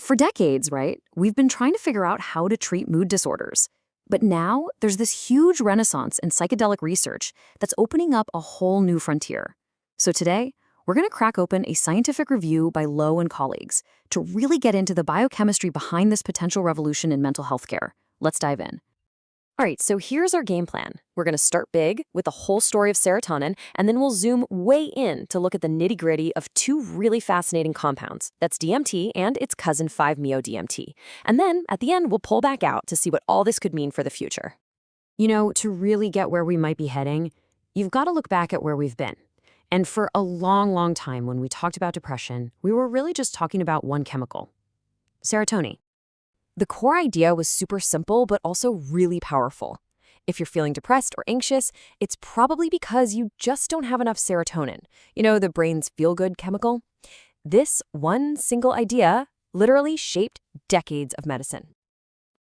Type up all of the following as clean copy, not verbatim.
For decades, right, we've been trying to figure out how to treat mood disorders. But now there's this huge renaissance in psychedelic research that's opening up a whole new frontier. So today, we're going to crack open a scientific review by Lowe and colleagues to really get into the biochemistry behind this potential revolution in mental health care. Let's dive in. All right, so here's our game plan. We're going to start big with the whole story of serotonin, and then we'll zoom way in to look at the nitty-gritty of two really fascinating compounds. That's DMT and its cousin 5-MeO-DMT. And then, at the end, we'll pull back out to see what all this could mean for the future. You know, to really get where we might be heading, you've got to look back at where we've been. And for a long, long time, when we talked about depression, we were really just talking about one chemical: serotonin. The core idea was super simple, but also really powerful. If you're feeling depressed or anxious, it's probably because you just don't have enough serotonin, the brain's feel-good chemical. This one single idea literally shaped decades of medicine.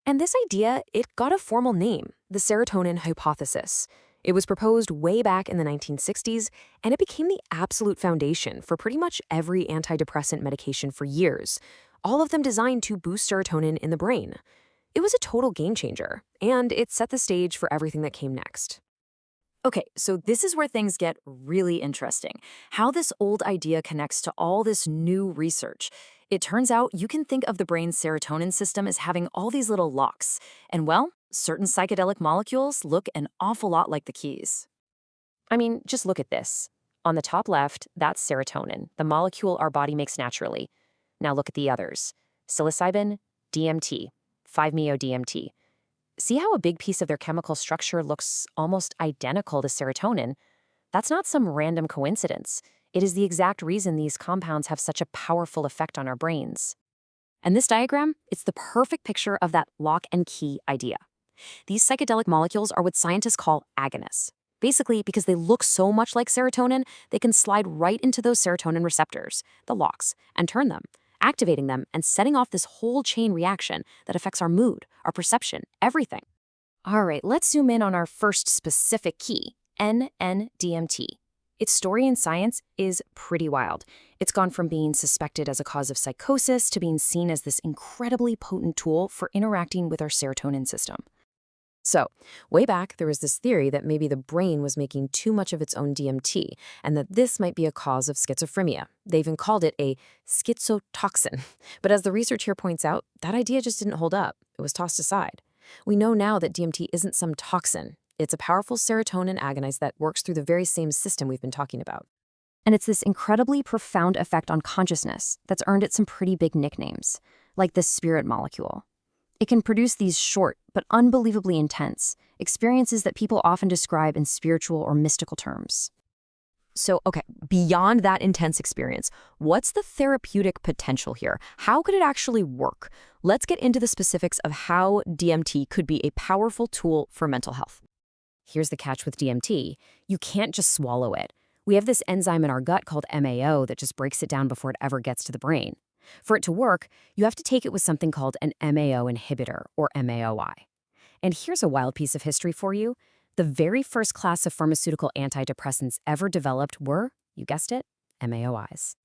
And this idea, it got a formal name, the serotonin hypothesis. It was proposed way back in the 1960s, and it became the absolute foundation for pretty much every antidepressant medication for years, all of them designed to boost serotonin in the brain. It was a total game changer, and it set the stage for everything that came next. Okay, so this is where things get really interesting. How this old idea connects to all this new research. It turns out you can think of the brain's serotonin system as having all these little locks. And well, certain psychedelic molecules look an awful lot like the keys. I mean, just look at this. On the top left, that's serotonin, the molecule our body makes naturally. Now look at the others: Psilocybin, DMT, 5-MeO-DMT. See how a big piece of their chemical structure looks almost identical to serotonin? That's not some random coincidence. It is the exact reason these compounds have such a powerful effect on our brains. And this diagram, it's the perfect picture of that lock and key idea. These psychedelic molecules are what scientists call agonists. Basically, because they look so much like serotonin, they can slide right into those serotonin receptors, the locks, and turn them, activating them and setting off this whole chain reaction that affects our mood, our perception, everything. All right, let's zoom in on our first specific key, N N-DMT. Its story in science is pretty wild. It's gone from being suspected as a cause of psychosis to being seen as this incredibly potent tool for interacting with our serotonin system. So, way back, there was this theory that maybe the brain was making too much of its own DMT, and that this might be a cause of schizophrenia. They even called it a schizotoxin. But as the research here points out, that idea just didn't hold up. It was tossed aside. We know now that DMT isn't some toxin. It's a powerful serotonin agonist that works through the very same system we've been talking about. And it's this incredibly profound effect on consciousness that's earned it some pretty big nicknames, like the spirit molecule. It can produce these short, but unbelievably intense, experiences that people often describe in spiritual or mystical terms. So, okay, beyond that intense experience, what's the therapeutic potential here? How could it actually work? Let's get into the specifics of how DMT could be a powerful tool for mental health. Here's the catch with DMT. You can't just swallow it. We have this enzyme in our gut called MAO that just breaks it down before it ever gets to the brain. For it to work, you have to take it with something called an MAO inhibitor, or MAOI. And here's a wild piece of history for you. The very first class of pharmaceutical antidepressants ever developed were, you guessed it, MAOIs.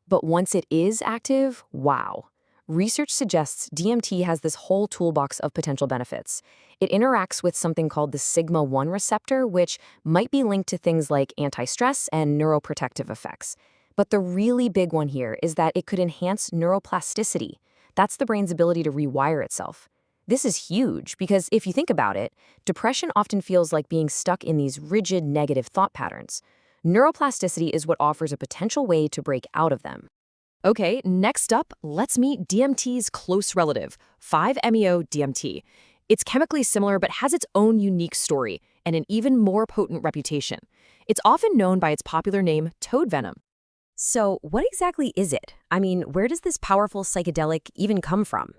But once it is active, wow. Research suggests DMT has this whole toolbox of potential benefits. It interacts with something called the sigma-1 receptor, which might be linked to things like anti-stress and neuroprotective effects. But the really big one here is that it could enhance neuroplasticity. That's the brain's ability to rewire itself. This is huge because if you think about it, depression often feels like being stuck in these rigid negative thought patterns. Neuroplasticity is what offers a potential way to break out of them. Okay, next up, let's meet DMT's close relative, 5-MeO-DMT. It's chemically similar but has its own unique story and an even more potent reputation. It's often known by its popular name, toad venom. So what exactly is it? I mean, where does this powerful psychedelic even come from?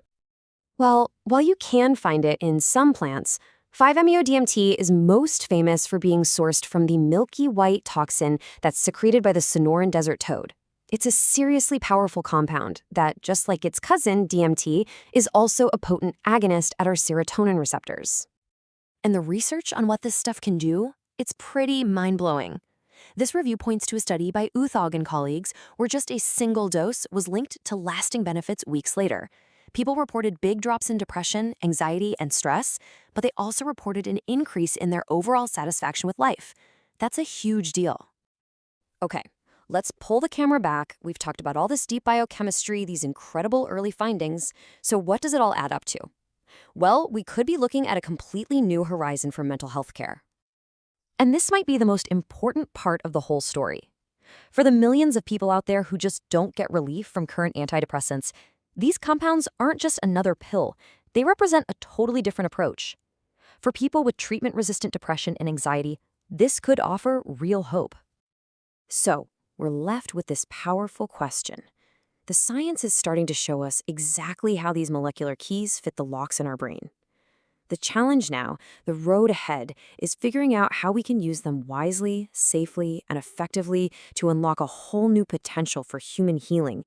Well, while you can find it in some plants, 5-MeO-DMT is most famous for being sourced from the milky white toxin that's secreted by the Sonoran desert toad. It's a seriously powerful compound that, just like its cousin, DMT, is also a potent agonist at our serotonin receptors. And the research on what this stuff can do, it's pretty mind-blowing. This review points to a study by Uthog and colleagues where just a single dose was linked to lasting benefits weeks later. People reported big drops in depression, anxiety, and stress, but they also reported an increase in their overall satisfaction with life. That's a huge deal. Okay, let's pull the camera back. We've talked about all this deep biochemistry, these incredible early findings. So what does it all add up to? Well, we could be looking at a completely new horizon for mental health care. And this might be the most important part of the whole story. For the millions of people out there who just don't get relief from current antidepressants, these compounds aren't just another pill. They represent a totally different approach. For people with treatment-resistant depression and anxiety, this could offer real hope. So, we're left with this powerful question. The science is starting to show us exactly how these molecular keys fit the locks in our brain. The challenge now, the road ahead, is figuring out how we can use them wisely, safely, and effectively to unlock a whole new potential for human healing